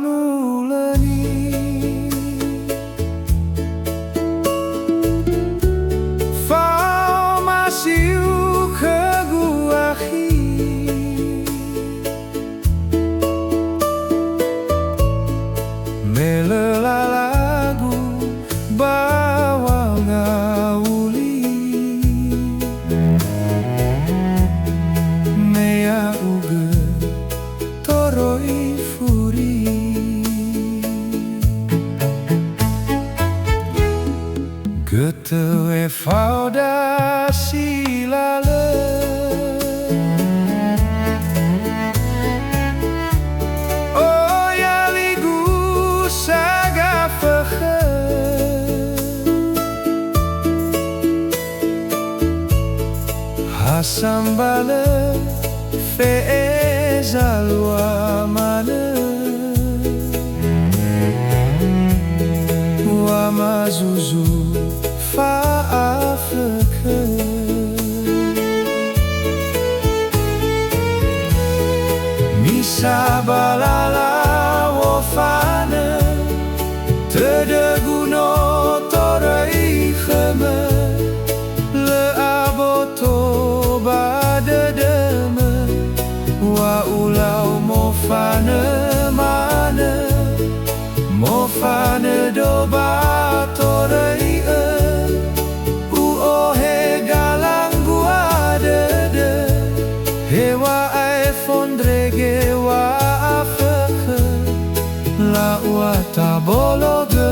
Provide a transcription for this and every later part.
Wanulöni Fau masiu ke guahi Melela lagu bawa ngauli Mea uge toroi Getewe Khoda silale Oh ya Lagu saga feche Hasambale feezal wamane Wamazuzu Afrika Misa balala wofane Tede guno torei kheme Le aboto badedeme Wa ulau mofane mane Mofane doba torei Hewa iPhone drege wa afeke La wata bolo de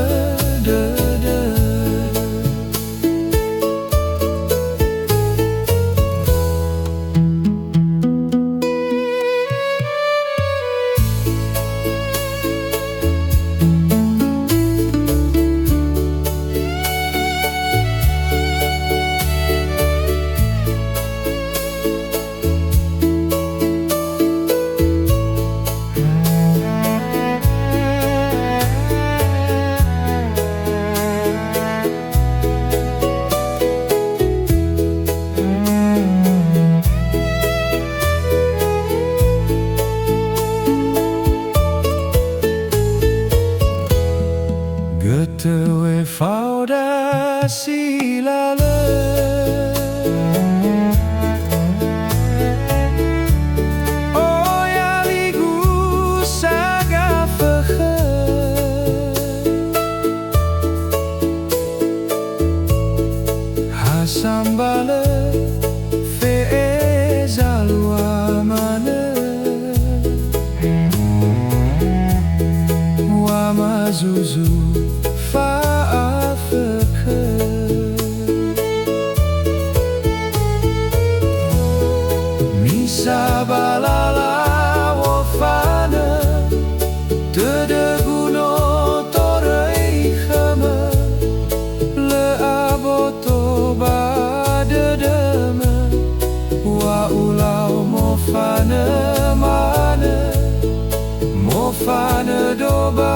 Getewe Khoda silale Oh ya Lagu saga feche Hasambale feezal wamane Wamazuzu Afrika Misa balala wofane Tede guno torei kheme Le aboto badedeme Wa ulau mofane mane Mofane doba